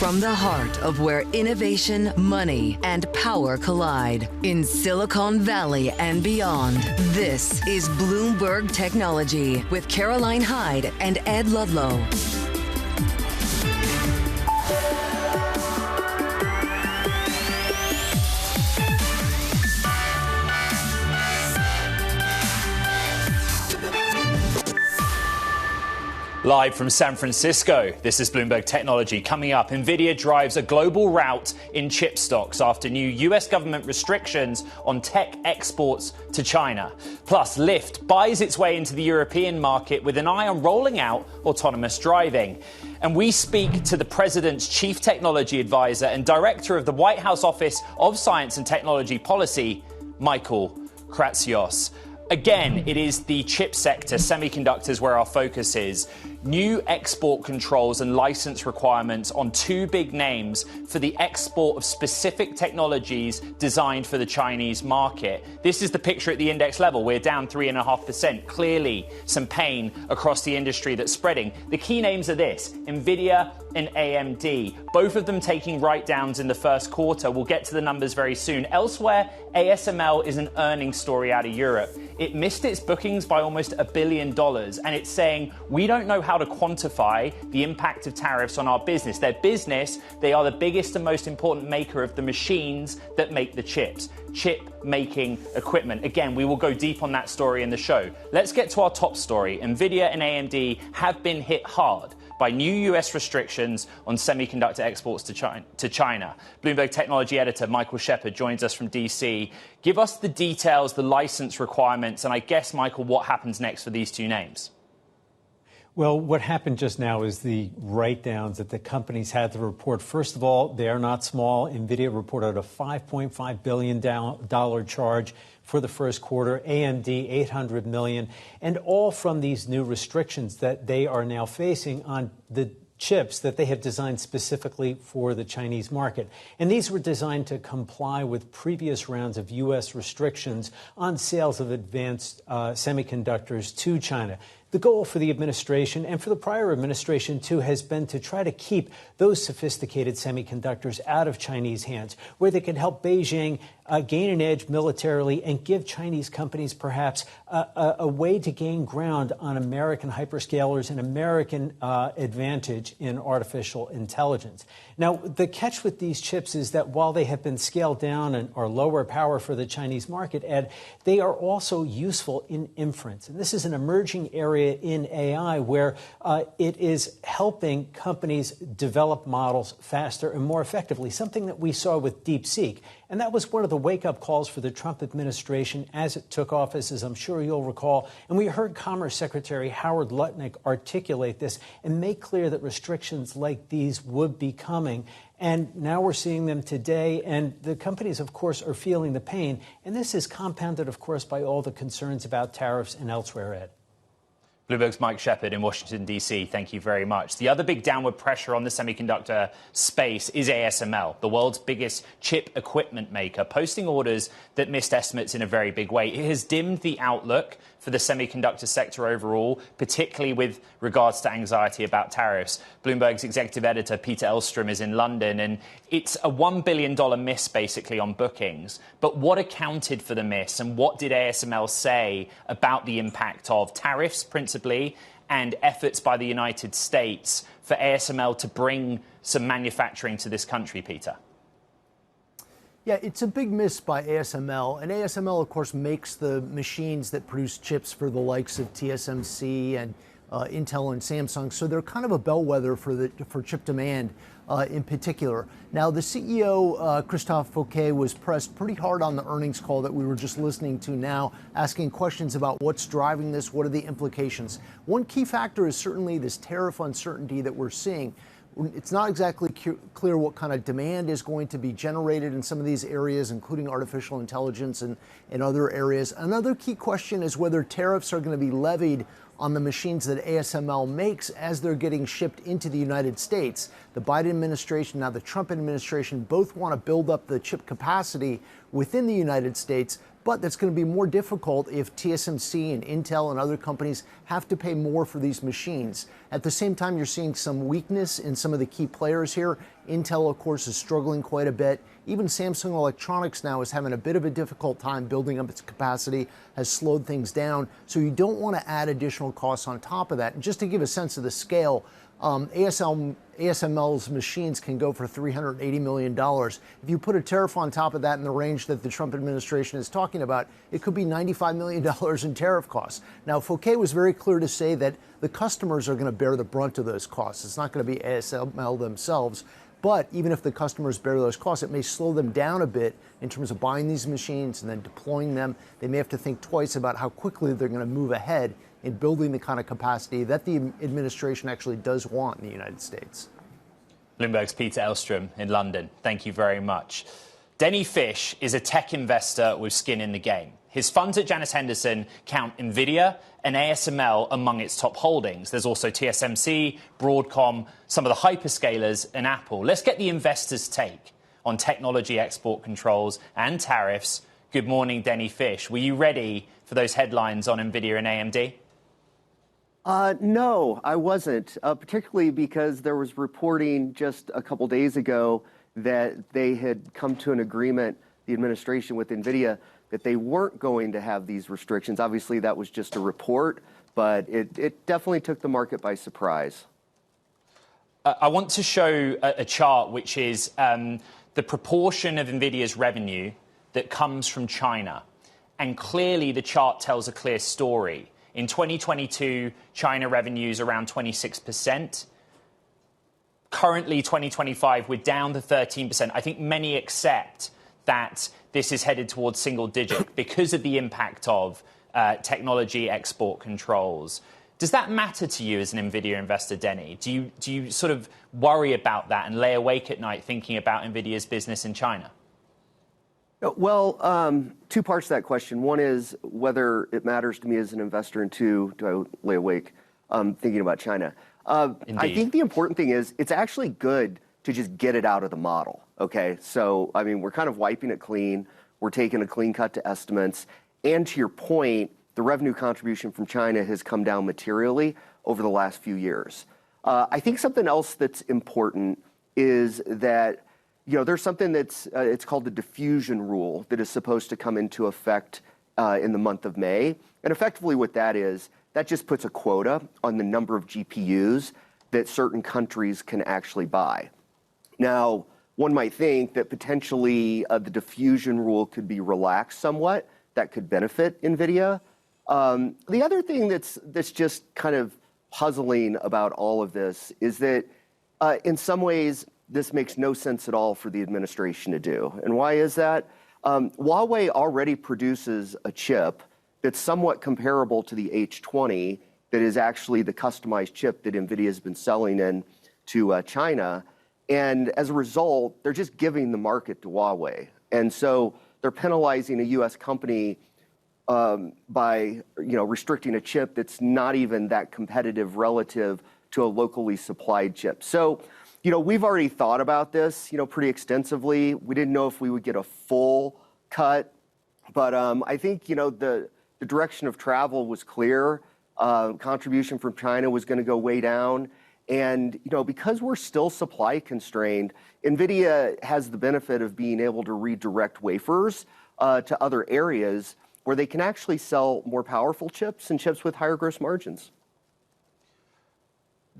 From the heart of where innovation, money, and power collide in Silicon Valley and beyond, this is Bloomberg Technology with Caroline Hyde and Ed Ludlow. Live from San Francisco, this is Bloomberg Technology. Coming up, Nvidia drives a global rout in chip stocks after new US government restrictions on tech exports to China. Plus, Lyft buys its way into the European market with an eye on rolling out autonomous driving. And we speak to the president's chief technology advisor and director of the White House Office of Science and Technology Policy, Michael Kratsios. Again, it is the chip sector, semiconductors, where our focus is. New export controls and license requirements on two big names for the export of specific technologies designed for the Chinese market. This is the picture at the index level. We're down 3.5%. Clearly, some pain across the industry that's spreading. The key names are this: Nvidia and AMD, both of them taking write-downs in the first quarter. We'll get to the numbers very soon. Elsewhere, ASML is an earnings story out of Europe. It missed its bookings by almost $1 billion, and it's saying, we don't know how to quantify the impact of tariffs on our business. Their business, they are the biggest and most important maker of the machines that make the chips. Chip-making equipment. Again, we will go deep on that story in the show. Let's get to our top story. Nvidia and AMD have been hit hard by new US restrictions on semiconductor exports to China. Bloomberg Technology editor Michael Shepard joins us from DC. Give us the details, the license requirements, and I guess, Michael, what happens next for these two names? Well, what happened just now is the write-downs that the companies had to report. First of all, they are not small. Nvidia reported a $5.5 billion charge for the first quarter, AMD $800 million, and all from these new restrictions that they are now facing on the chips that they have designed specifically for the Chinese market. And these were designed to comply with previous rounds of U.S. restrictions on sales of advanced semiconductors to China. The goal for the administration and for the prior administration, too, has been to try to keep those sophisticated semiconductors out of Chinese hands, where they can help Beijing gain an edge militarily and give Chinese companies perhaps a way to gain ground on American hyperscalers and American advantage in artificial intelligence. Now, the catch with these chips is that while they have been scaled down and are lower power for the Chinese market, Ed, they are also useful in inference. And this is an emerging area in AI where it is helping companies develop models faster and more effectively, something that we saw with DeepSeek. And that was one of the wake-up calls for the Trump administration as it took office, as I'm sure you'll recall. And we heard Commerce Secretary Howard Lutnick articulate this and make clear that restrictions like these would be coming. And now we're seeing them today. And the companies, of course, are feeling the pain. And this is compounded, of course, by all the concerns about tariffs and elsewhere, Ed. Bloomberg's Mike Shepard in Washington, D.C. Thank you very much. The other big downward pressure on the semiconductor space is ASML, the world's biggest chip equipment maker, posting orders that missed estimates in a very big way. It has dimmed the outlook for the semiconductor sector overall, particularly with regards to anxiety about tariffs. Bloomberg's executive editor, Peter Elstrom, is in London, and it's a $1 billion miss, basically, on bookings. But what accounted for the miss, and what did ASML say about the impact of tariffs, principally, and efforts by the United States for ASML to bring some manufacturing to this country, Peter? Yeah, it's a big miss by ASML. And ASML, of course, makes the machines that produce chips for the likes of TSMC and Intel and Samsung. So they're kind of a bellwether for chip demand in particular. Now, the CEO, Christophe Fouquet, was pressed pretty hard on the earnings call that we were just listening to now, asking questions about what's driving this, what are the implications. One key factor is certainly this tariff uncertainty that we're seeing. It's not exactly clear what kind of demand is going to be generated in some of these areas, including artificial intelligence and other areas. Another key question is whether tariffs are going to be levied on the machines that ASML makes as they're getting shipped into the United States. The Biden administration, now the Trump administration, both want to build up the chip capacity within the United States. But that's going to be more difficult if TSMC and Intel and other companies have to pay more for these machines. At the same time, you're seeing some weakness in some of the key players here. Intel, of course, is struggling quite a bit. Even Samsung Electronics now is having a bit of a difficult time building up its capacity, has slowed things down. So you don't want to add additional costs on top of that. And just to give a sense of the scale, ASML's machines can go for $380 million. If you put a tariff on top of that in the range that the Trump administration is talking about, it could be $95 million in tariff costs. Now, Fouquet was very clear to say that the customers are going to bear the brunt of those costs. It's not going to be ASML themselves. But even if the customers bear those costs, it may slow them down a bit in terms of buying these machines and then deploying them. They may have to think twice about how quickly they're going to move ahead in building the kind of capacity that the administration actually does want in the United States. Bloomberg's Peter Elstrom in London. Thank you very much. Denny Fish is a tech investor with skin in the game. His funds at Janus Henderson count Nvidia and ASML among its top holdings. There's also TSMC, Broadcom, some of the hyperscalers, and Apple. Let's get the investors' take on technology export controls and tariffs. Good morning, Denny Fish. Were you ready for those headlines on Nvidia and AMD? No, I wasn't, particularly because there was reporting just a couple days ago that they had come to an agreement, the administration with Nvidia, that they weren't going to have these restrictions. Obviously, that was just a report, but it definitely took the market by surprise. I want to show a chart which is the proportion of Nvidia's revenue that comes from China. And clearly, the chart tells a clear story. In 2022, China revenues around 26%. Currently, 2025, we're down to 13%. I think many accept that this is headed towards single digit because of the impact of technology export controls. Does that matter to you as an Nvidia investor, Denny? Do you sort of worry about that and lay awake at night thinking about Nvidia's business in China? Well, two parts to that question. One is whether it matters to me as an investor, and two, do I lay awake thinking about China? I think the important thing is it's actually good to just get it out of the model, okay? So, I mean, we're kind of wiping it clean. We're taking a clean cut to estimates. And to your point, the revenue contribution from China has come down materially over the last few years. I think something else that's important is that there's something that's it's called the diffusion rule that is supposed to come into effect in the month of May. And effectively what that is, that just puts a quota on the number of GPUs that certain countries can actually buy. Now, one might think that potentially the diffusion rule could be relaxed somewhat. That could benefit NVIDIA. The other thing that's just kind of puzzling about all of this is that in some ways, this makes no sense at all for the administration to do. And why is that? Huawei already produces a chip that's somewhat comparable to the H20 that is actually the customized chip that NVIDIA has been selling in to China. And as a result, they're just giving the market to Huawei. And so they're penalizing a U.S. company by restricting a chip that's not even that competitive relative to a locally supplied chip. So, we've already thought about this, pretty extensively. We didn't know if we would get a full cut, but I think, the direction of travel was clear. Contribution from China was going to go way down. And, because we're still supply constrained, NVIDIA has the benefit of being able to redirect wafers to other areas where they can actually sell more powerful chips and chips with higher gross margins.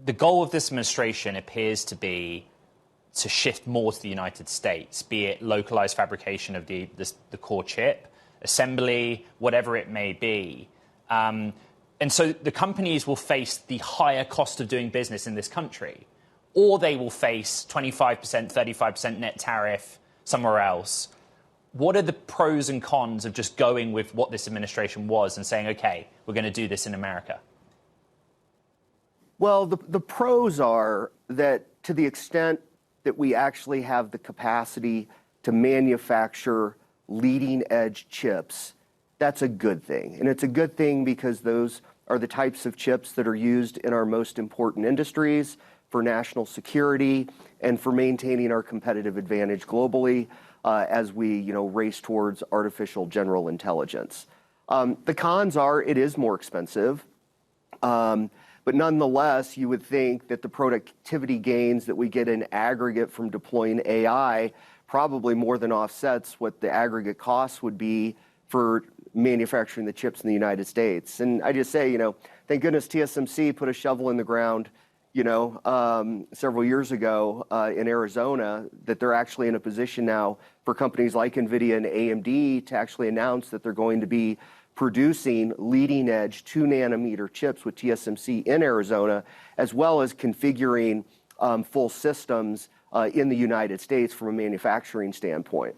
The goal of this administration appears to be to shift more to the United States, be it localized fabrication of the core chip, assembly, whatever it may be. And so the companies will face the higher cost of doing business in this country, or they will face 25%, 35% net tariff somewhere else. What are the pros and cons of just going with what this administration was and saying, OK, we're going to do this in America? Well, the pros are that to the extent that we actually have the capacity to manufacture leading edge chips, that's a good thing. And it's a good thing because those are the types of chips that are used in our most important industries for national security and for maintaining our competitive advantage globally. as we race towards artificial general intelligence. The cons are it is more expensive. But nonetheless, you would think that the productivity gains that we get in aggregate from deploying AI probably more than offsets what the aggregate costs would be for manufacturing the chips in the United States. And I just say, thank goodness TSMC put a shovel in the ground, several years ago in Arizona, that they're actually in a position now for companies like Nvidia and AMD to actually announce that they're going to be producing leading-edge 2-nanometer chips with TSMC in Arizona, as well as configuring full systems in the United States from a manufacturing standpoint.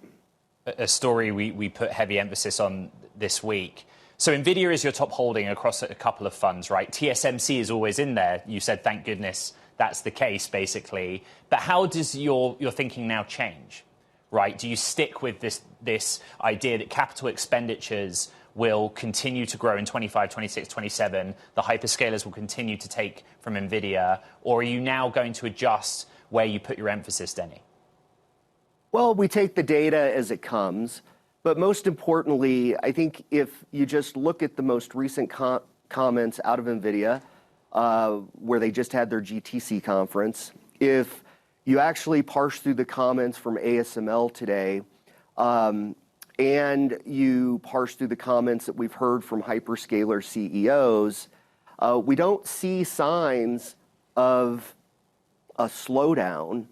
A story we put heavy emphasis on this week. So Nvidia is your top holding across a couple of funds, right? TSMC is always in there. You said, thank goodness that's the case, basically. But how does your thinking now change, right? Do you stick with this idea that capital expenditures will continue to grow in 25, 26, 27, the hyperscalers will continue to take from Nvidia, or are you now going to adjust where you put your emphasis, Denny? Well, we take the data as it comes, but most importantly, I think if you just look at the most recent comments out of Nvidia, where they just had their GTC conference, if you actually parse through the comments from ASML today, and you parse through the comments that we've heard from hyperscaler CEOs, we don't see signs of a slowdown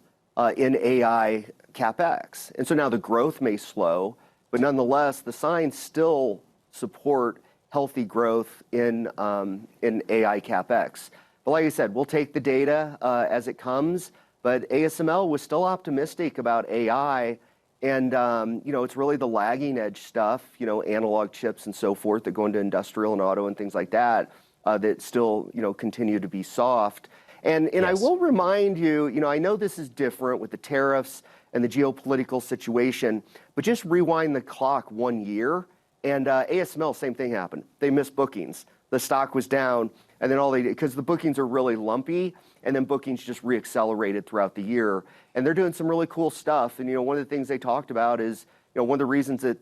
in AI CapEx. And so now the growth may slow, but nonetheless, the signs still support healthy growth in AI CapEx. But like I said, we'll take the data as it comes, but ASML was still optimistic about AI. And, it's really the lagging edge stuff, analog chips and so forth that go into industrial and auto and things like that, that still, continue to be soft. And yes. I will remind you, I know this is different with the tariffs and the geopolitical situation, but just rewind the clock 1 year, and ASML, same thing happened. They missed bookings. The stock was down, and then because the bookings are really lumpy, and then bookings just reaccelerated throughout the year. And they're doing some really cool stuff. And, one of the things they talked about is, one of the reasons that,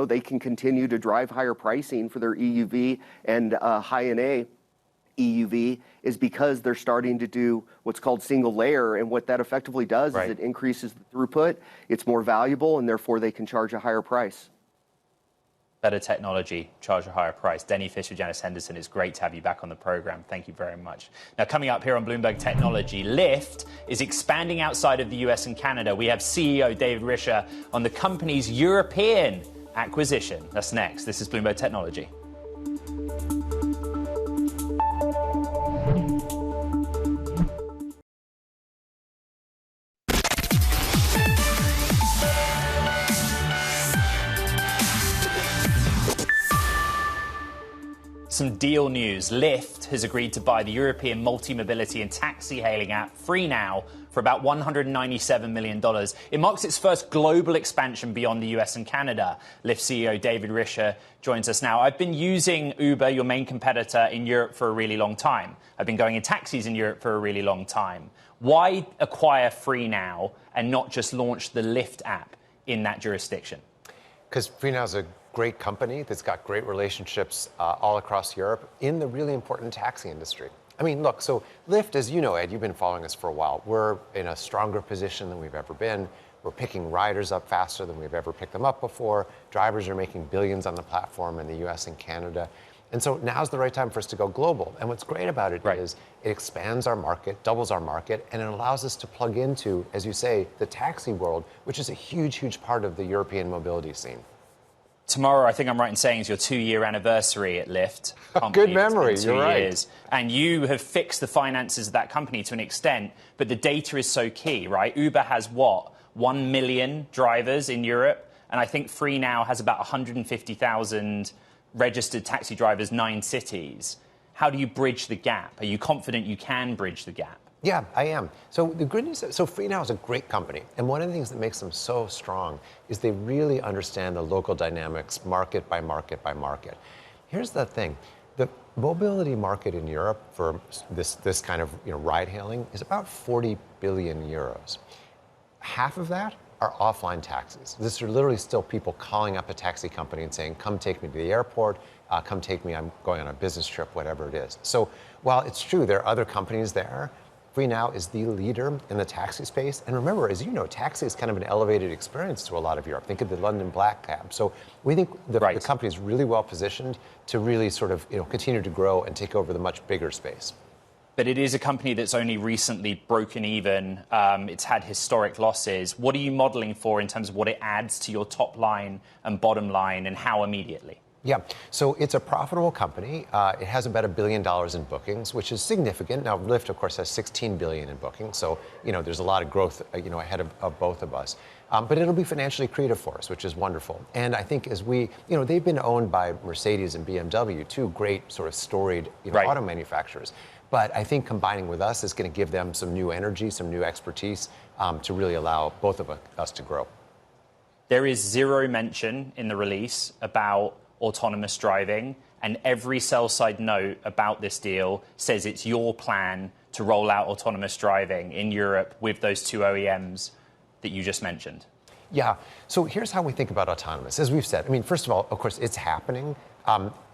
they can continue to drive higher pricing for their EUV and high-NA EUV is because they're starting to do what's called single layer. And what that effectively does is it increases the throughput, it's more valuable, and therefore they can charge a higher price. Better technology, charge a higher price. Denny Fisher, Janice Henderson, it's great to have you back on the program. Thank you very much. Now, coming up here on Bloomberg Technology, Lyft is expanding outside of the US and Canada. We have CEO David Risher on the company's European acquisition. That's next. This is Bloomberg Technology. Some deal news. Lyft has agreed to buy the European multi-mobility and taxi-hailing app FreeNow for about $197 million. It marks its first global expansion beyond the US and Canada. Lyft CEO David Risher joins us now. I've been using Uber, your main competitor, in Europe for a really long time. I've been going in taxis in Europe for a really long time. Why acquire FreeNow and not just launch the Lyft app in that jurisdiction? Because FreeNow is a great company that's got great relationships all across Europe in the really important taxi industry. I mean, look, so Lyft, as you know, Ed, you've been following us for a while. We're in a stronger position than we've ever been. We're picking riders up faster than we've ever picked them up before. Drivers are making billions on the platform in the US and Canada. And so now's the right time for us to go global. And what's great about it is it expands our market, doubles our market, and it allows us to plug into, as you say, the taxi world, which is a huge, huge part of the European mobility scene. Tomorrow, I think I'm right in saying, is your 2-year anniversary at Lyft. Good memory, you're right. Years, and you have fixed the finances of that company to an extent, but the data is so key, right? Uber has, 1 million drivers in Europe, and I think FreeNow has about 150,000 registered taxi drivers, 9 cities. How do you bridge the gap? Are you confident you can bridge the gap? Yeah, I am. So the good news is, FreeNow is a great company. And one of the things that makes them so strong is they really understand the local dynamics, market by market by market. Here's the thing. The mobility market in Europe for this kind of ride hailing is about 40 billion euros. Half of that are offline taxis. This are literally still people calling up a taxi company and saying, come take me to the airport, come take me, I'm going on a business trip, whatever it is. So while it's true there are other companies there, FreeNow is the leader in the taxi space. And remember, as you know, taxi is kind of an elevated experience to a lot of Europe. Think of the London black cab. So we think the company is really well positioned to really sort of continue to grow and take over the much bigger space. But it is a company that's only recently broken even. It's had historic losses. What are you modeling for in terms of what it adds to your top line and bottom line, and how immediately? Yeah, so it's a profitable company. It has about $1 billion in bookings, which is significant. Now, Lyft, of course, has $16 billion in bookings, so there's a lot of growth, ahead of both of us. But it'll be financially accretive for us, which is wonderful. And I think as they've been owned by Mercedes and BMW, two great sort of storied, auto manufacturers. But I think combining with us is going to give them some new energy, some new expertise to really allow both of us to grow. There is zero mention in the release about autonomous driving, and every sell-side note about this deal says it's your plan to roll out autonomous driving in Europe with those two OEMs that you just mentioned. Yeah, so here's how we think about autonomous. As we've said, first of all, of course, it's happening.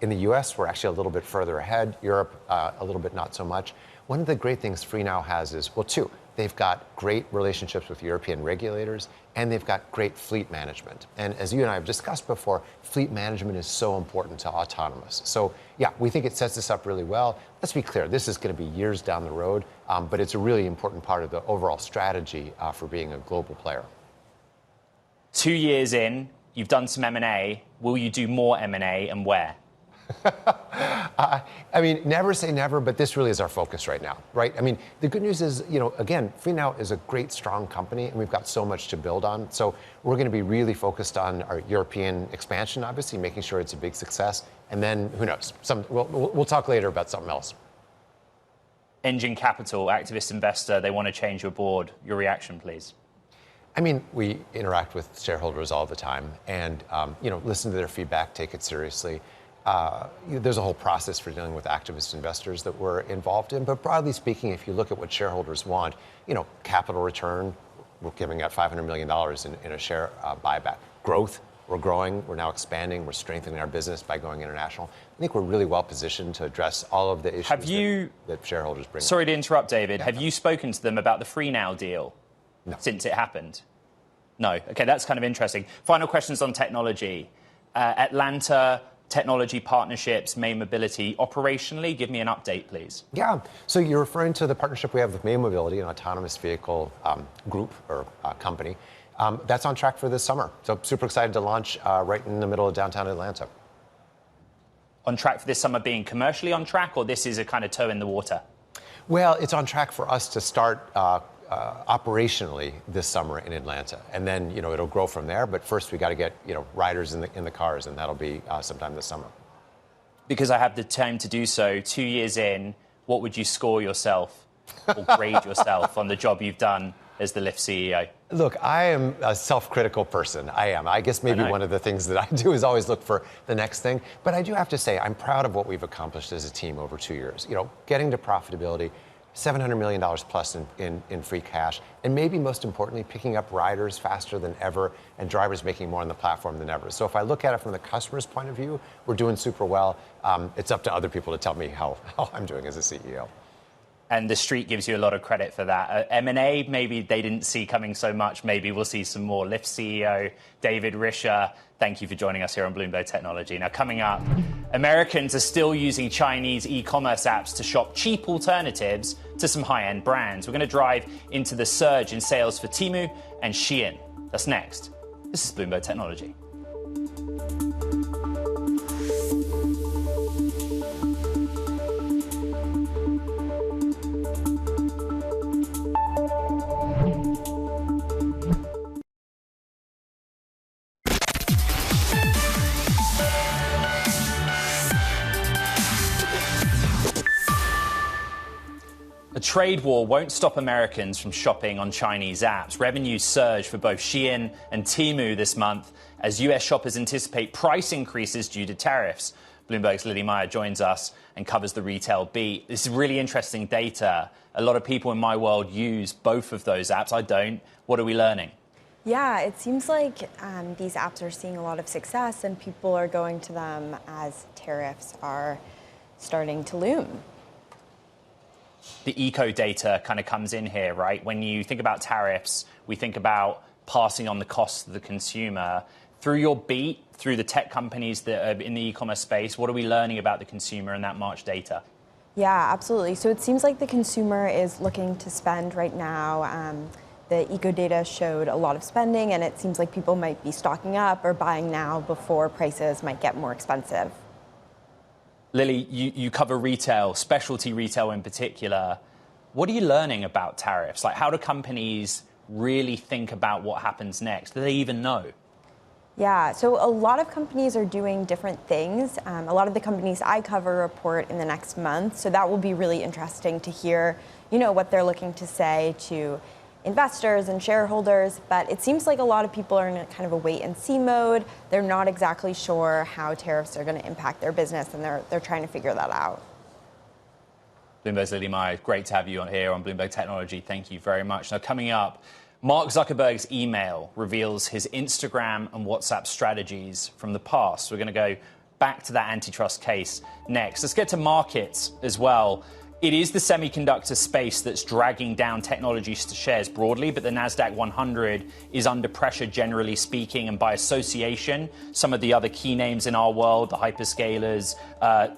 In the US, we're actually a little bit further ahead. Europe, a little bit not so much. One of the great things FreeNow has is, two. They've got great relationships with European regulators, and they've got great fleet management. And as you and I have discussed before, fleet management is so important to autonomous. So, yeah, we think it sets us up really well. Let's be clear, this is going to be years down the road, but it's a really important part of the overall strategy for being a global player. 2 years in, you've done some M&A. Will you do more M&A, and where? Never say never, but this really is our focus right now, right? The good news is, again, FreeNow is a great, strong company, and we've got so much to build on. So we're going to be really focused on our European expansion, obviously, making sure it's a big success. And then, who knows? We'll talk later about something else. Engine Capital, activist investor, they want to change your board. Your reaction, please. We interact with shareholders all the time and, listen to their feedback, take it seriously. There's a whole process for dealing with activist investors that we're involved in. But broadly speaking, if you look at what shareholders want, capital return, we're giving out $500 million in a share buyback. Growth, we're growing, we're now expanding, we're strengthening our business by going international. I think we're really well positioned to address all of the issues that shareholders bring up. Sorry to interrupt, David. Yeah. Have you spoken to them about the FreeNow deal since it happened? No. Okay, that's kind of interesting. Final questions on technology. Atlanta technology partnerships, May Mobility. Operationally, give me an update, please. Yeah. So you're referring to the partnership we have with May Mobility, an autonomous vehicle group or company. That's on track for this summer. So super excited to launch right in the middle of downtown Atlanta. On track for this summer being commercially on track, or this is a kind of toe in the water? Well, it's on track for us to start operationally this summer in Atlanta, and then it'll grow from there. But first, we got to get riders in the cars, and that'll be sometime this summer. Because I have the time to do so. 2 years in, what would you score yourself or grade yourself on the job you've done as the Lyft CEO? Look, I am a self-critical person. I am. I guess maybe one of the things that I do is always look for the next thing. But I do have to say, I'm proud of what we've accomplished as a team over 2 years. Getting to profitability, $700 million plus in free cash, and maybe most importantly, picking up riders faster than ever and drivers making more on the platform than ever. So if I look at it from the customer's point of view, we're doing super well. It's up to other people to tell me how I'm doing as a CEO. And the street gives you a lot of credit for that. M&A, maybe they didn't see coming so much. Maybe we'll see some more. Lyft CEO David Risher, thank you for joining us here on Bloomberg Technology. Now, coming up, Americans are still using Chinese e-commerce apps to shop cheap alternatives to some high-end brands. We're going to drive into the surge in sales for Temu and Shein. That's next. This is Bloomberg Technology. A trade war won't stop Americans from shopping on Chinese apps. Revenues surge for both Shein and Temu this month as US shoppers anticipate price increases due to tariffs. Bloomberg's Lily Meyer joins us and covers the retail beat. This is really interesting data. A lot of people in my world use both of those apps. I don't. What are we learning? Yeah, it seems like these apps are seeing a lot of success and people are going to them as tariffs are starting to loom. The eco data kind of comes in here, right? When you think about tariffs, we think about passing on the costs to the consumer. Through your beat, through the tech companies that are in the e-commerce space, what are we learning about the consumer in that March data? Yeah, absolutely. So it seems like the consumer is looking to spend right now. The eco data showed a lot of spending, and it seems like people might be stocking up or buying now before prices might get more expensive. Lily, you cover retail, specialty retail in particular. What are you learning about tariffs? Like, how do companies really think about what happens next? Do they even know? Yeah, so a lot of companies are doing different things. A lot of the companies I cover report in the next month, so that will be really interesting to hear, what they're looking to say to investors and shareholders. But it seems like a lot of people are in kind of a wait-and-see mode. They're not exactly sure how tariffs are going to impact their business, and they're trying to figure that out. Bloomberg's Lily Meyer, great to have you on here on Bloomberg Technology. Thank you very much. Now, coming up, Mark Zuckerberg's email reveals his Instagram and WhatsApp strategies from the past. We're going to go back to that antitrust case next. Let's get to markets as well. It is the semiconductor space that's dragging down technology shares broadly, but the NASDAQ 100 is under pressure, generally speaking, and by association, some of the other key names in our world, the hyperscalers,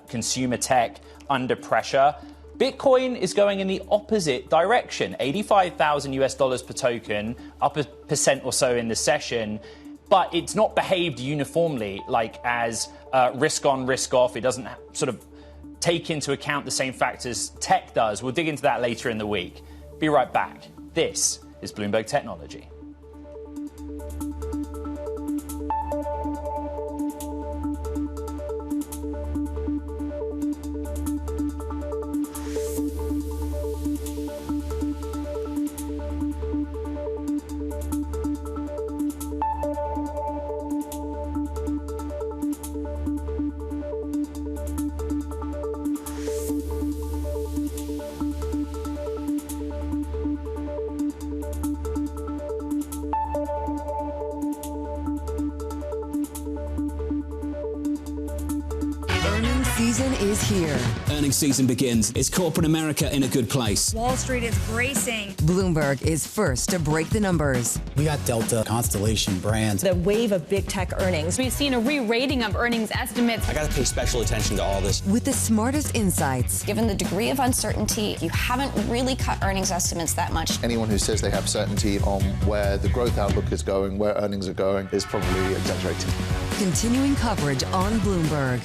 consumer tech, under pressure. Bitcoin is going in the opposite direction, $85,000 per token, up 1% or so in the session. But it's not behaved uniformly, like as risk on, risk off. It doesn't sort of take into account the same factors tech does. We'll dig into that later in the week. Be right back. This is Bloomberg Technology. Season is here. Earnings season begins. Is corporate America in a good place? Wall Street is bracing. Bloomberg is first to break the numbers. We got Delta, Constellation Brands. The wave of big tech earnings. We've seen a re-rating of earnings estimates. I got to pay special attention to all this. With the smartest insights. Given the degree of uncertainty, you haven't really cut earnings estimates that much. Anyone who says they have certainty on where the growth outlook is going, where earnings are going, is probably exaggerating. Continuing coverage on Bloomberg.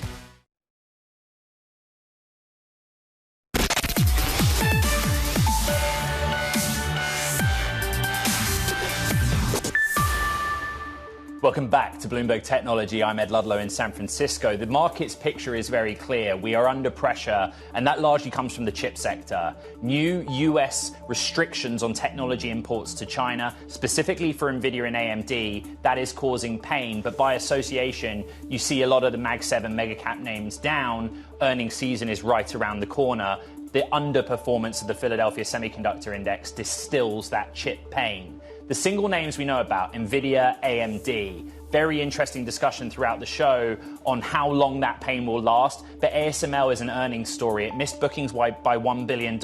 Welcome back to Bloomberg Technology. I'm Ed Ludlow in San Francisco. The market's picture is very clear. We are under pressure, and that largely comes from the chip sector. New U.S. restrictions on technology imports to China, specifically for Nvidia and AMD, that is causing pain. But by association, you see a lot of the Mag 7 megacap names down. Earnings season is right around the corner. The underperformance of the Philadelphia Semiconductor Index distills that chip pain. The single names we know about, Nvidia, AMD, very interesting discussion throughout the show on how long that pain will last. But ASML is an earnings story. It missed bookings by $1 billion.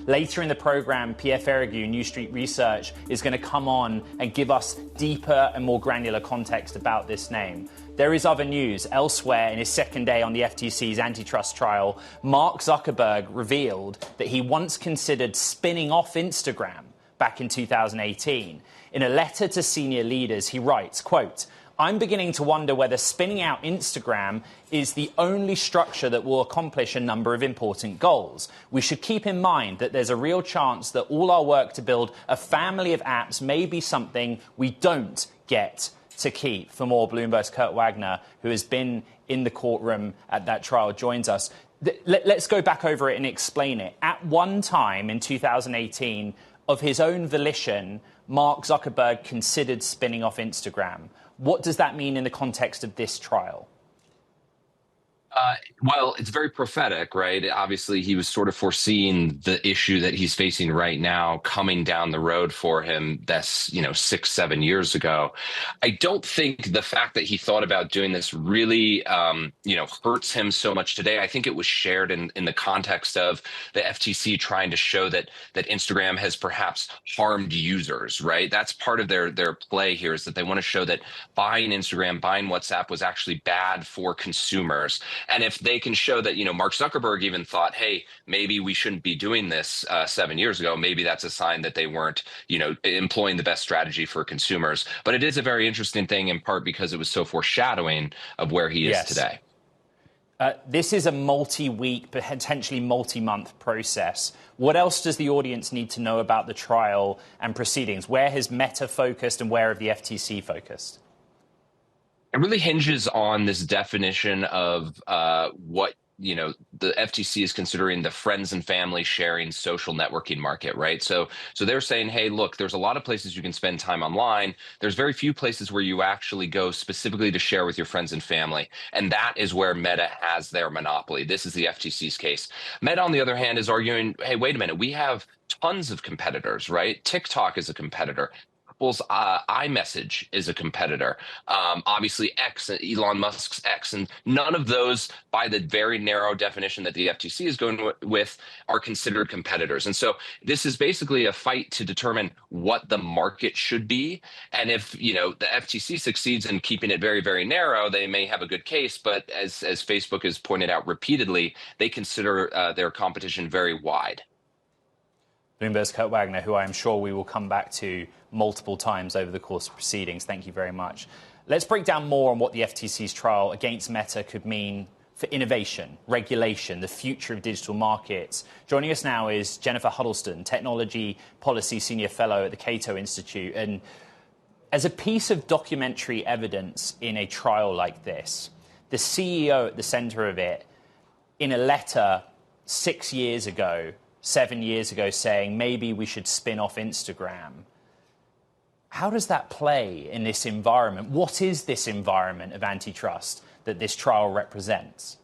Later in the program, Pierre Ferragu, New Street Research, is going to come on and give us deeper and more granular context about this name. There is other news. Elsewhere, in his second day on the FTC's antitrust trial, Mark Zuckerberg revealed that he once considered spinning off Instagram back in 2018. In a letter to senior leaders, he writes, quote, "I'm beginning to wonder whether spinning out Instagram is the only structure that will accomplish a number of important goals. We should keep in mind that there's a real chance that all our work to build a family of apps may be something we don't get to keep." For more, Bloomberg's Kurt Wagner, who has been in the courtroom at that trial, joins us. Let's go back over it and explain it. At one time in 2018, of his own volition, Mark Zuckerberg considered spinning off Instagram. What does that mean in the context of this trial? Well, it's very prophetic, right? Obviously, he was sort of foreseeing the issue that he's facing right now coming down the road for him. That's, 6, 7 years ago. I don't think the fact that he thought about doing this really, hurts him so much today. I think it was shared in the context of the FTC trying to show that Instagram has perhaps harmed users, right? That's part of their play here, is that they want to show that buying Instagram, buying WhatsApp was actually bad for consumers. And if they can show that, Mark Zuckerberg even thought, hey, maybe we shouldn't be doing this 7 years ago, maybe that's a sign that they weren't, employing the best strategy for consumers. But it is a very interesting thing, in part because it was so foreshadowing of where he is today. This is a multi-week, potentially multi-month process. What else does the audience need to know about the trial and proceedings? Where has Meta focused and where have the FTC focused? It really hinges on this definition of what the FTC is considering the friends and family sharing social networking market, right? So they're saying, hey, look, there's a lot of places you can spend time online. There's very few places where you actually go specifically to share with your friends and family. And that is where Meta has their monopoly. This is the FTC's case. Meta, on the other hand, is arguing, hey, wait a minute, we have tons of competitors, right? TikTok is a competitor. Apple's iMessage is a competitor. Obviously, X, Elon Musk's X, and none of those, by the very narrow definition that the FTC is going with, are considered competitors. And so this is basically a fight to determine what the market should be. And if the FTC succeeds in keeping it very, very narrow, they may have a good case. But as Facebook has pointed out repeatedly, they consider their competition very wide. Bloomberg's Kurt Wagner, who I am sure we will come back to multiple times over the course of proceedings. Thank you very much. Let's break down more on what the FTC's trial against Meta could mean for innovation, regulation, the future of digital markets. Joining us now is Jennifer Huddleston, Technology Policy Senior Fellow at the Cato Institute. And as a piece of documentary evidence in a trial like this, the CEO at the center of it, in a letter 7 years ago, saying maybe we should spin off Instagram. How does that play in this environment? What is this environment of antitrust that this trial represents?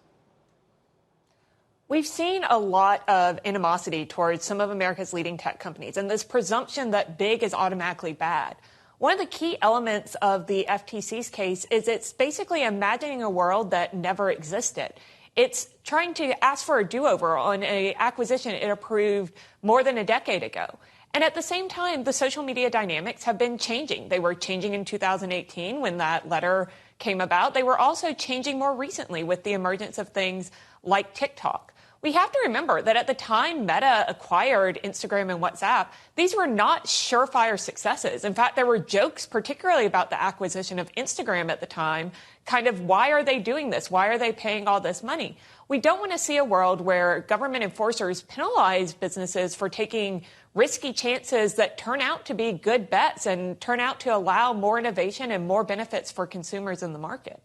We've seen a lot of animosity towards some of America's leading tech companies and this presumption that big is automatically bad. One of the key elements of the FTC's case is it's basically imagining a world that never existed. It's trying to ask for a do-over on an acquisition it approved more than a decade ago. And at the same time, the social media dynamics have been changing. They were changing in 2018 when that letter came about. They were also changing more recently with the emergence of things like TikTok. We have to remember that at the time Meta acquired Instagram and WhatsApp, these were not surefire successes. In fact, there were jokes, particularly about the acquisition of Instagram at the time, kind of, why are they doing this? Why are they paying all this money? We don't want to see a world where government enforcers penalize businesses for taking risky chances that turn out to be good bets and turn out to allow more innovation and more benefits for consumers in the market.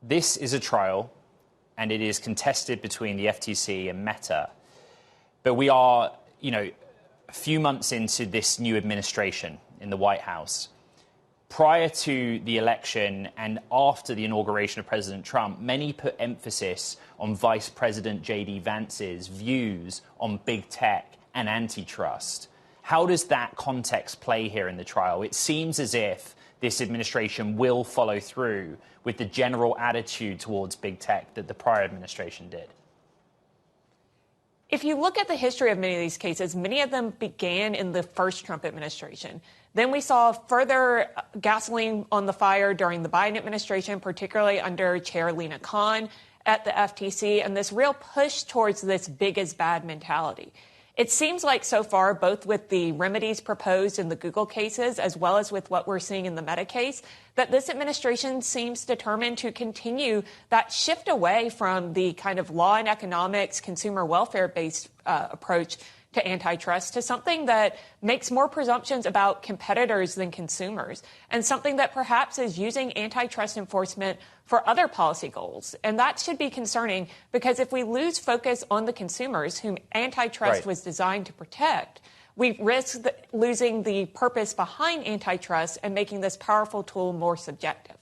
This is a trial, and it is contested between the FTC and Meta. But we are, a few months into this new administration in the White House. Prior to the election and after the inauguration of President Trump, many put emphasis on Vice President J.D. Vance's views on big tech and antitrust. How does that context play here in the trial? It seems as if this administration will follow through with the general attitude towards big tech that the prior administration did. If you look at the history of many of these cases, many of them began in the first Trump administration. Then we saw further gasoline on the fire during the Biden administration, particularly under Chair Lina Khan at the FTC, and this real push towards this big is bad mentality. It seems like so far, both with the remedies proposed in the Google cases, as well as with what we're seeing in the Meta case, that this administration seems determined to continue that shift away from the kind of law and economics, consumer welfare-based approach to antitrust to something that makes more presumptions about competitors than consumers, and something that perhaps is using antitrust enforcement for other policy goals. And that should be concerning, because if we lose focus on the consumers whom antitrust was designed to protect, we risk losing the purpose behind antitrust and making this powerful tool more subjective.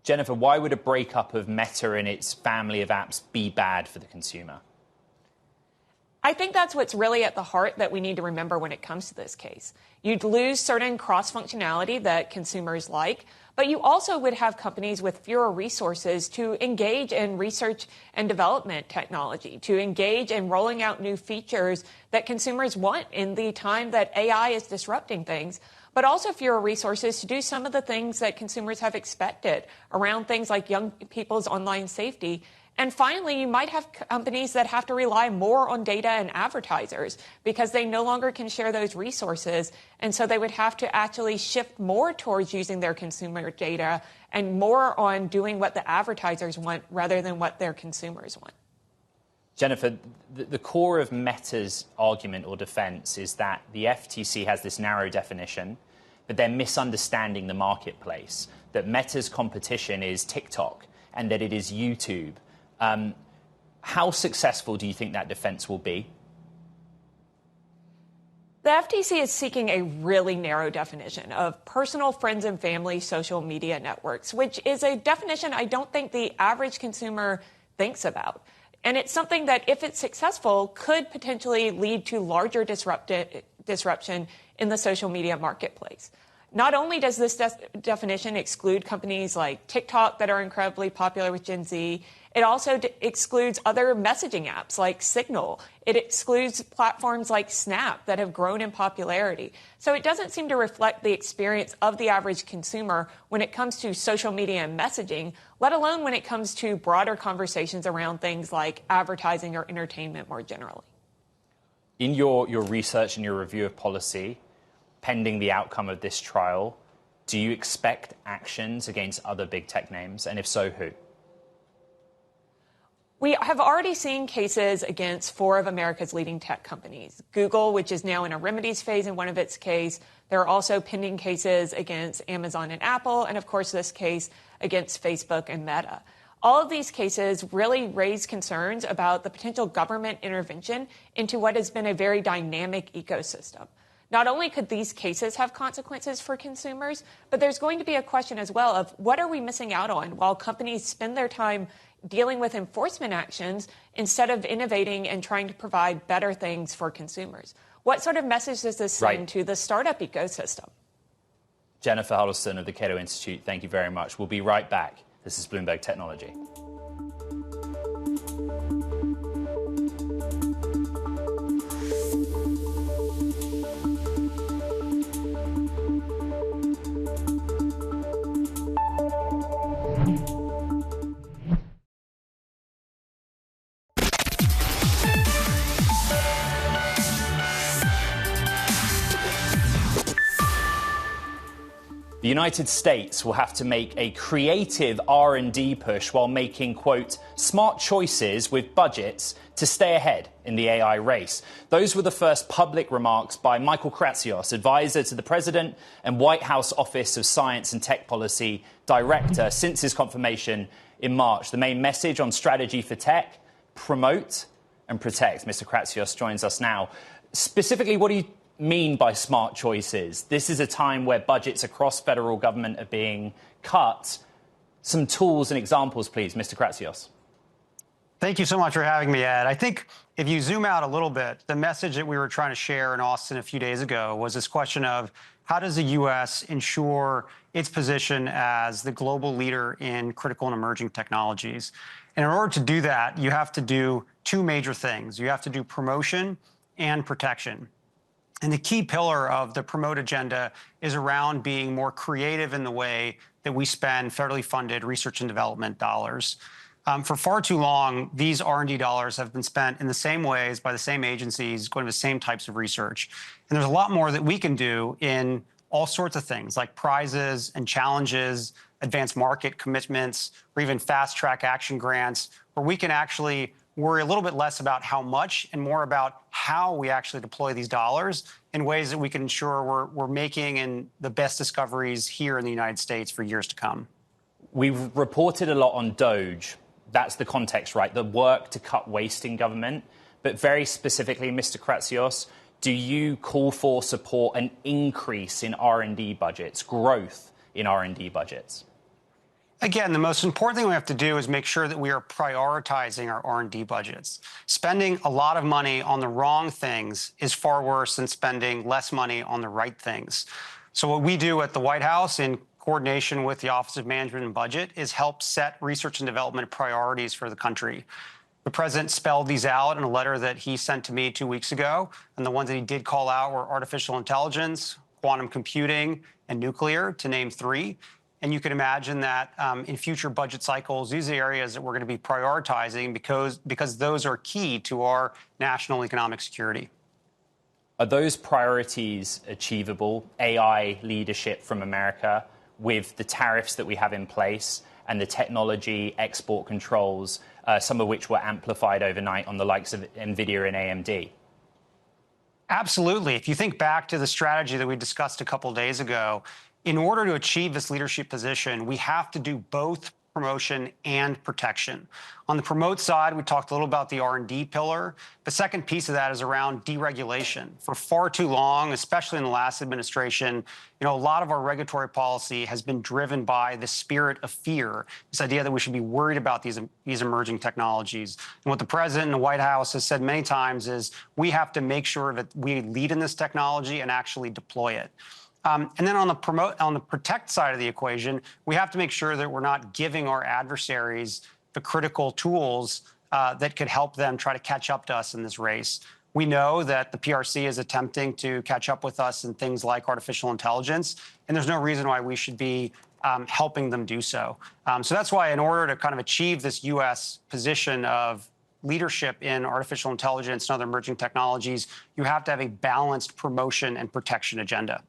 Jennifer, why would a breakup of Meta and its family of apps be bad for the consumer? I think that's what's really at the heart that we need to remember when it comes to this case. You'd lose certain cross-functionality that consumers like, but you also would have companies with fewer resources to engage in research and development technology, to engage in rolling out new features that consumers want in the time that AI is disrupting things, but also fewer resources to do some of the things that consumers have expected around things like young people's online safety. And finally, you might have companies that have to rely more on data and advertisers because they no longer can share those resources. And so they would have to actually shift more towards using their consumer data and more on doing what the advertisers want rather than what their consumers want. Jennifer, the core of Meta's argument or defense is that the FTC has this narrow definition, but they're misunderstanding the marketplace, that Meta's competition is TikTok and that it is YouTube. How successful do you think that defense will be? The FTC is seeking a really narrow definition of personal, friends, and family social media networks, which is a definition I don't think the average consumer thinks about. And it's something that, if it's successful, could potentially lead to larger disruption in the social media marketplace. Not only does this definition exclude companies like TikTok that are incredibly popular with Gen Z, it also excludes other messaging apps like Signal. It excludes platforms like Snap that have grown in popularity. So it doesn't seem to reflect the experience of the average consumer when it comes to social media and messaging, let alone when it comes to broader conversations around things like advertising or entertainment more generally. In your research and your review of policy, pending the outcome of this trial, do you expect actions against other big tech names? And if so, who? We have already seen cases against 4 of America's leading tech companies. Google, which is now in a remedies phase in one of its cases. There are also pending cases against Amazon and Apple, and of course this case against Facebook and Meta. All of these cases really raise concerns about the potential government intervention into what has been a very dynamic ecosystem. Not only could these cases have consequences for consumers, but there's going to be a question as well of what are we missing out on while companies spend their time dealing with enforcement actions instead of innovating and trying to provide better things for consumers. What sort of message does this send to the startup ecosystem? Jennifer Huddleston of the Cato Institute, thank you very much. We'll be right back. This is Bloomberg Technology. The United States will have to make a creative R&D push while making, quote, smart choices with budgets to stay ahead in the AI race. Those were the first public remarks by Michael Kratsios, advisor to the president and White House Office of Science and Tech Policy Director, since his confirmation in March. The main message on strategy for tech: promote and protect. Mr. Kratsios joins us now. Specifically, what do you mean by smart choices? This is a time where budgets across federal government are being cut. Some tools and examples, please, Mr. Kratsios. Thank you so much for having me, Ed. I think if you zoom out a little bit, the message that we were trying to share in Austin a few days ago was this question of how does the U.S. ensure its position as the global leader in critical and emerging technologies? And in order to do that, you have to do 2 major things. You have to do promotion and protection. And the key pillar of the promote agenda is around being more creative in the way that we spend federally funded research and development dollars. For far too long, these R&D dollars have been spent in the same ways by the same agencies, going to the same types of research. And there's a lot more that we can do in all sorts of things like prizes and challenges, advanced market commitments, or even fast track action grants, where we can actually worry a little bit less about how much and more about how we actually deploy these dollars in ways that we can ensure we're making the best discoveries here in the United States for years to come. We've reported a lot on DOGE. That's the context, right? The work to cut waste in government. But very specifically, Mr. Kratsios, do you call for support an increase in R&D budgets, growth in R&D budgets? Again, the most important thing we have to do is make sure that we are prioritizing our R&D budgets. Spending a lot of money on the wrong things is far worse than spending less money on the right things. So what we do at the White House in coordination with the Office of Management and Budget is help set research and development priorities for the country. The president spelled these out in a letter that he sent to me 2 weeks ago, and the ones that he did call out were artificial intelligence, quantum computing, and nuclear, to name three. And you can imagine that in future budget cycles, these are areas that we're going to be prioritizing because those are key to our national economic security. Are those priorities achievable, AI leadership from America, with the tariffs that we have in place and the technology export controls, some of which were amplified overnight on the likes of Nvidia and AMD? Absolutely. If you think back to the strategy that we discussed a couple of days ago, in order to achieve this leadership position, we have to do both promotion and protection. On the promote side, we talked a little about the R&D pillar. The second piece of that is around deregulation. For far too long, especially in the last administration, a lot of our regulatory policy has been driven by the spirit of fear, this idea that we should be worried about these emerging technologies. And what the president and the White House has said many times is we have to make sure that we lead in this technology and actually deploy it. And then on the protect side of the equation, we have to make sure that we're not giving our adversaries the critical tools that could help them try to catch up to us in this race. We know that the PRC is attempting to catch up with us in things like artificial intelligence, and there's no reason why we should be helping them do so. So that's why in order to kind of achieve this U.S. position of leadership in artificial intelligence and other emerging technologies, you have to have a balanced promotion and protection agenda.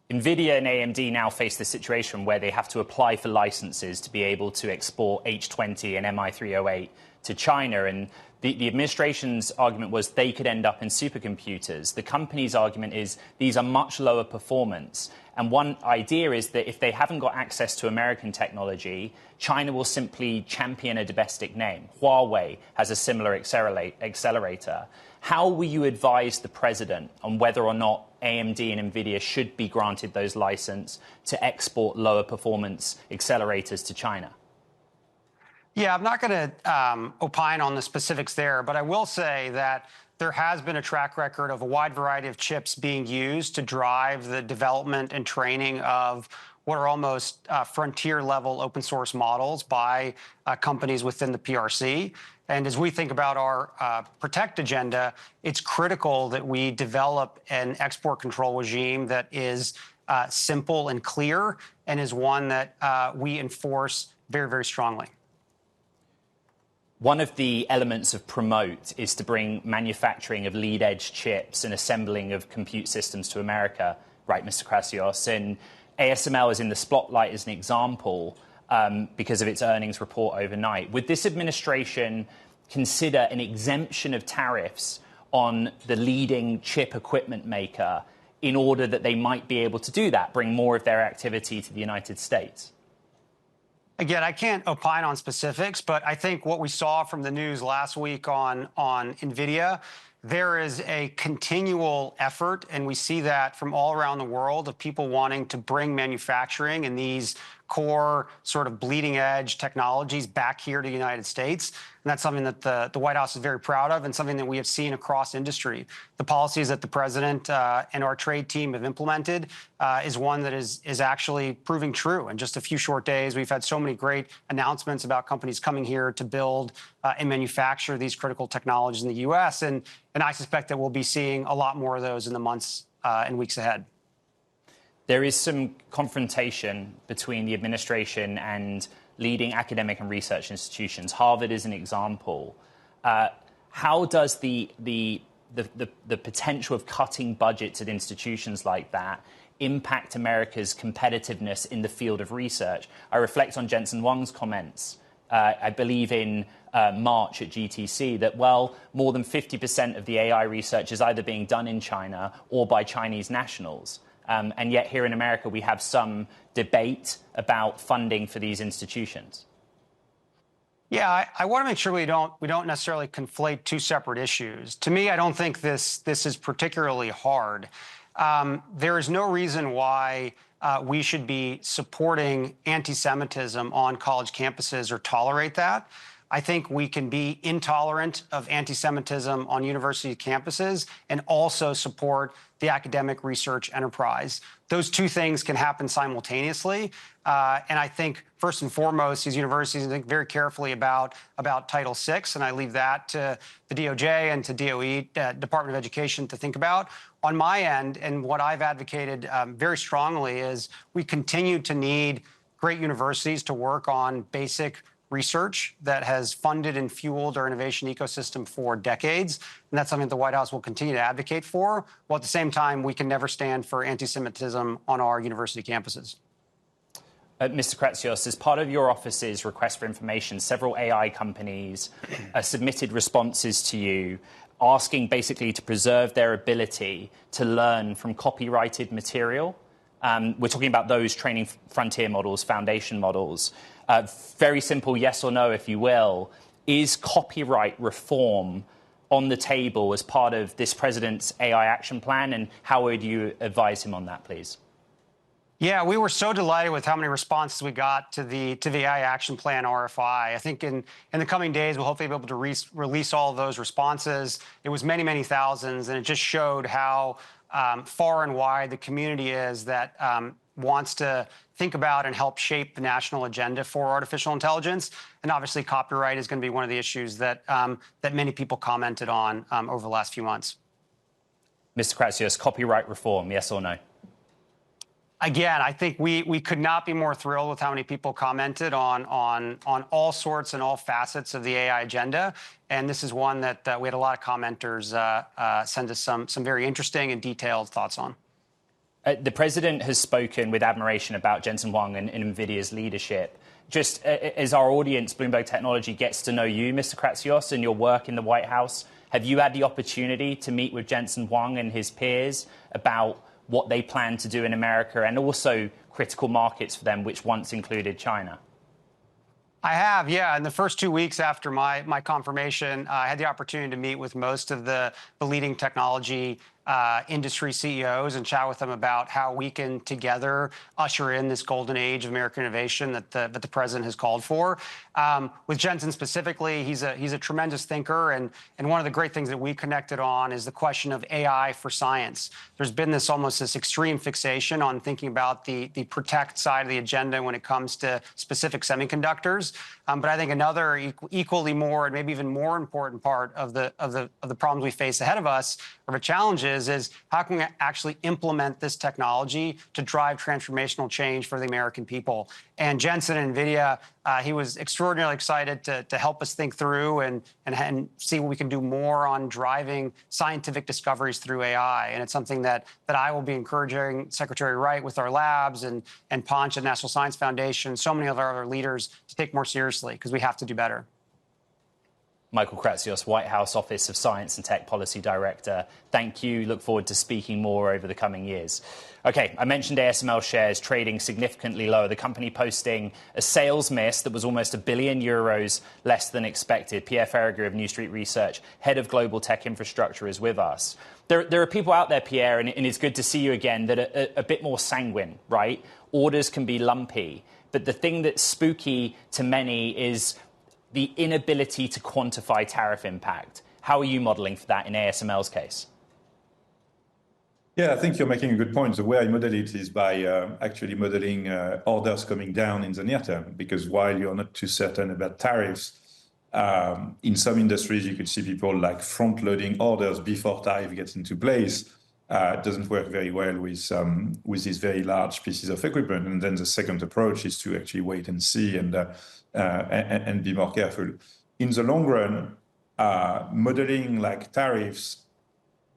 Nvidia and AMD now face the situation where they have to apply for licenses to be able to export H20 and MI308 to China. And the administration's argument was they could end up in supercomputers. The company's argument is these are much lower performance. And one idea is that if they haven't got access to American technology, China will simply champion a domestic name. Huawei has a similar accelerator. How will you advise the president on whether or not AMD and Nvidia should be granted those licenses to export lower performance accelerators to China? Yeah, I'm not going to opine on the specifics there, but I will say that there has been a track record of a wide variety of chips being used to drive the development and training of what are almost frontier-level open source models by companies within the PRC. And as we think about our protect agenda, it's critical that we develop an export control regime that is simple and clear and is one that we enforce very, very strongly. One of the elements of promote is to bring manufacturing of lead-edge chips and assembling of compute systems to America, right, Mr. Kratsios? And ASML is in the spotlight as an example because of its earnings report overnight. Would this administration consider an exemption of tariffs on the leading chip equipment maker in order that they might be able to do that, bring more of their activity to the United States? Again, I can't opine on specifics, but I think what we saw from the news last week on Nvidia, there is a continual effort, and we see that from all around the world, of people wanting to bring manufacturing and these core sort of bleeding edge technologies back here to the United States. And that's something that the White House is very proud of and something that we have seen across industry. The policies that the president and our trade team have implemented is one that is actually proving true. In just a few short days, we've had so many great announcements about companies coming here to build and manufacture these critical technologies in the U.S. And I suspect that we'll be seeing a lot more of those in the months and weeks ahead. There is some confrontation between the administration and leading academic and research institutions. Harvard is an example. How does the potential of cutting budgets at institutions like that impact America's competitiveness in the field of research? I reflect on Jensen Huang's comments, I believe in March at GTC, that, well, more than 50% of the AI research is either being done in China or by Chinese nationals. And yet here in America, we have some debate about funding for these institutions. Yeah, I want to make sure we don't necessarily conflate two separate issues. To me, I don't think this is particularly hard. there is no reason why we should be supporting anti-Semitism on college campuses or tolerate that. I think we can be intolerant of anti-Semitism on university campuses and also support the academic research enterprise. Those two things can happen simultaneously. And I think, first and foremost, these universities think very carefully about Title VI, and I leave that to the DOJ and to DOE, Department of Education, to think about. On my end, and what I've advocated very strongly is we continue to need great universities to work on basic research that has funded and fueled our innovation ecosystem for decades. And that's something the White House will continue to advocate for, while at the same time, we can never stand for anti-Semitism on our university campuses. Mr. Kratsios, as part of your office's request for information, several AI companies submitted responses to you asking basically to preserve their ability to learn from copyrighted material. We're talking about those training frontier models, foundation models. Very simple yes or no, if you will. Is copyright reform on the table as part of this president's AI action plan? And how would you advise him on that, please? Yeah, we were so delighted with how many responses we got to the AI action plan RFI. I think in the coming days, we'll hopefully be able to release all of those responses. It was many, many thousands, and it just showed how far and wide the community is that wants to think about and help shape the national agenda for artificial intelligence. And obviously, copyright is going to be one of the issues that that many people commented on over the last few months. Mr. Kratsios, copyright reform, yes or no? Again, I think we could not be more thrilled with how many people commented on all sorts and all facets of the AI agenda. And this is one that we had a lot of commenters send us some very interesting and detailed thoughts on. The president has spoken with admiration about Jensen Huang and Nvidia's leadership. Just as our audience, Bloomberg Technology, gets to know you, Mr. Kratsios, and your work in the White House, have you had the opportunity to meet with Jensen Huang and his peers about what they plan to do in America and also critical markets for them, which once included China? I have, yeah. In the first 2 weeks after my confirmation, I had the opportunity to meet with most of the leading technology industry CEOs and chat with them about how we can together usher in this golden age of American innovation that the president has called for. With Jensen specifically, he's a tremendous thinker, and one of the great things that we connected on is the question of AI for science. There's been this extreme fixation on thinking about the protect side of the agenda when it comes to specific semiconductors. But I think another equally more and maybe even more important part of the problems we face ahead of us, or the challenges, is how can we actually implement this technology to drive transformational change for the American people? And Jensen and Nvidia, he was extraordinarily excited to help us think through and see what we can do more on driving scientific discoveries through AI. And it's something that I will be encouraging Secretary Wright with our labs and Ponch at National Science Foundation, so many of our other leaders, to take more seriously, because we have to do better. Michael Kratsios, White House Office of Science and Tech Policy Director. Thank you. Look forward to speaking more over the coming years. OK, I mentioned ASML shares trading significantly lower. The company posting a sales miss that was almost €1 billion less than expected. Pierre Ferragu of New Street Research, head of global tech infrastructure, is with us. There are people out there, Pierre, and it's good to see you again, that are a bit more sanguine, right? Orders can be lumpy. But the thing that's spooky to many is the inability to quantify tariff impact. How are you modeling for that in ASML's case? Yeah, I think you're making a good point. The way I model it is by actually modeling orders coming down in the near term, because while you're not too certain about tariffs, in some industries, you could see people like front-loading orders before tariff gets into place. It doesn't work very well with these very large pieces of equipment. And then the second approach is to actually wait and see and be more careful. In the long run, modeling like tariffs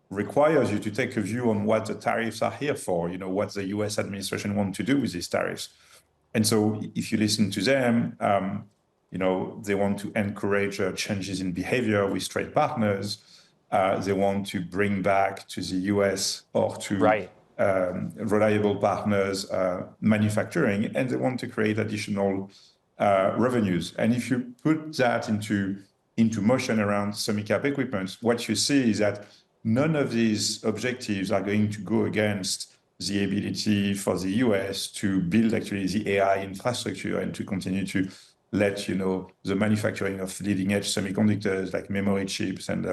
requires you to take a view on what the tariffs are here for, what the US administration wants to do with these tariffs. And so if you listen to them, they want to encourage changes in behavior with trade partners. They want to bring back to the US or to reliable partners manufacturing, and they want to create additional revenues. And if you put that into motion around semicap equipment, what you see is that none of these objectives are going to go against the ability for the US to build actually the AI infrastructure and to continue to let, the manufacturing of leading edge semiconductors like memory chips and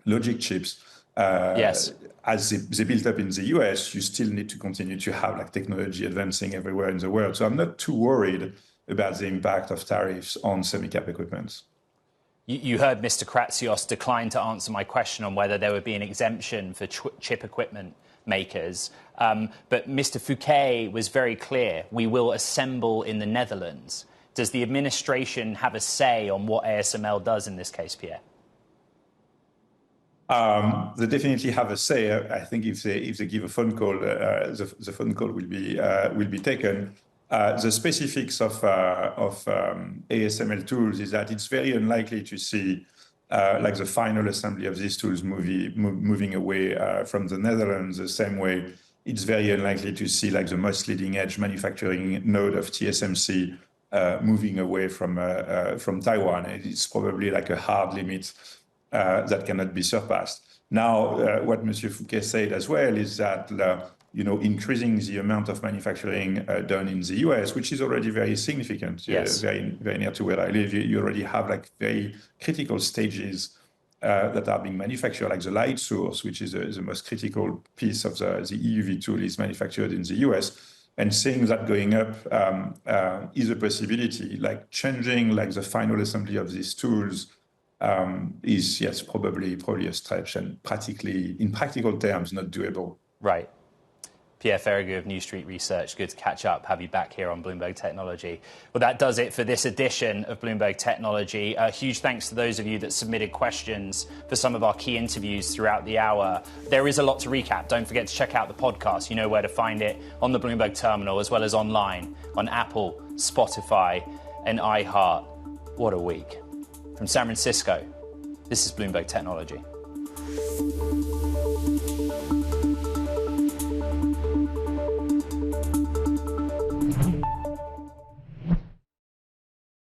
logic chips, yes, as they built up in the US, you still need to continue to have like technology advancing everywhere in the world. So I'm not too worried about the impact of tariffs on semi-cap equipment. You heard Mr. Kratsios decline to answer my question on whether there would be an exemption for chip equipment makers. But Mr. Fouquet was very clear. We will assemble in the Netherlands. Does the administration have a say on what ASML does in this case, Pierre? They definitely have a say. I think if they give a phone call, the phone call will be taken. The specifics of ASML tools is that it's very unlikely to see like the final assembly of these tools moving away from the Netherlands the same way. It's very unlikely to see like the most leading edge manufacturing node of TSMC moving away from Taiwan. It's probably like a hard limit that cannot be surpassed. Now, what Monsieur Fouquet said as well is that increasing the amount of manufacturing done in the US, which is already very significant, yes, very near to where I live. You already have like very critical stages that are being manufactured, like the light source, which is the most critical piece of the EUV tool, is manufactured in the US. And seeing that going up is a possibility. Like changing like the final assembly of these tools is, yes, probably a stretch and in practical terms, not doable. Right. Pierre Ferragu of New Street Research, good to catch up, have you back here on Bloomberg Technology. Well, that does it for this edition of Bloomberg Technology. Huge thanks to those of you that submitted questions for some of our key interviews throughout the hour. There is a lot to recap. Don't forget to check out the podcast. You know where to find it on the Bloomberg terminal, as well as online on Apple, Spotify, and iHeart. What a week. From San Francisco, this is Bloomberg Technology.